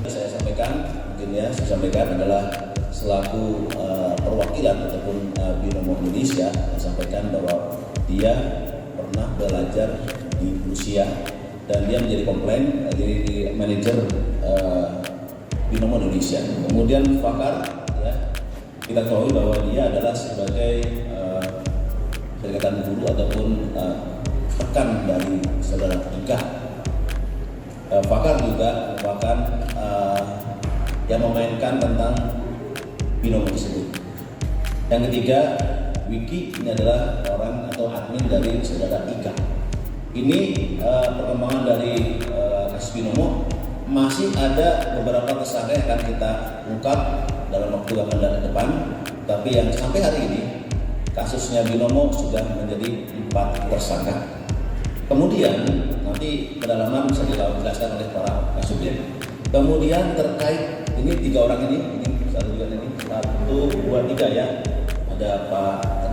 Saya sampaikan adalah selaku perwakilan ataupun Binomo Indonesia, saya sampaikan bahwa dia pernah belajar di Rusia dan dia menjadi komplain di manajer Binomo Indonesia. Kemudian Fakar, ya, kita ketahui bahwa dia adalah sebagai ikatan guru ataupun rekan dari saudara Ika. Fakar juga merupakan yang memainkan tentang Binomo tersebut. Yang ketiga, Wiki ini adalah orang atau admin dari saudara Ika. Ini perkembangan dari kasus Binomo, masih ada beberapa tersangka yang akan kita ungkap dalam waktu yang akan depan. Tapi yang sampai hari ini kasusnya Binomo sudah menjadi 4 tersangka. Kemudian nanti pendalaman bisa dijelaskan oleh para kasubdit. Kemudian terkait ini 3 orang ini 1, 2, 3 ya. Ada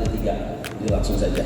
3. Jadi langsung saja.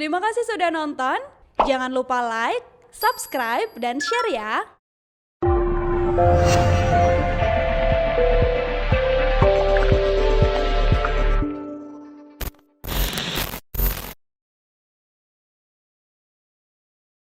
Terima kasih sudah nonton. Jangan lupa like, subscribe, dan share ya.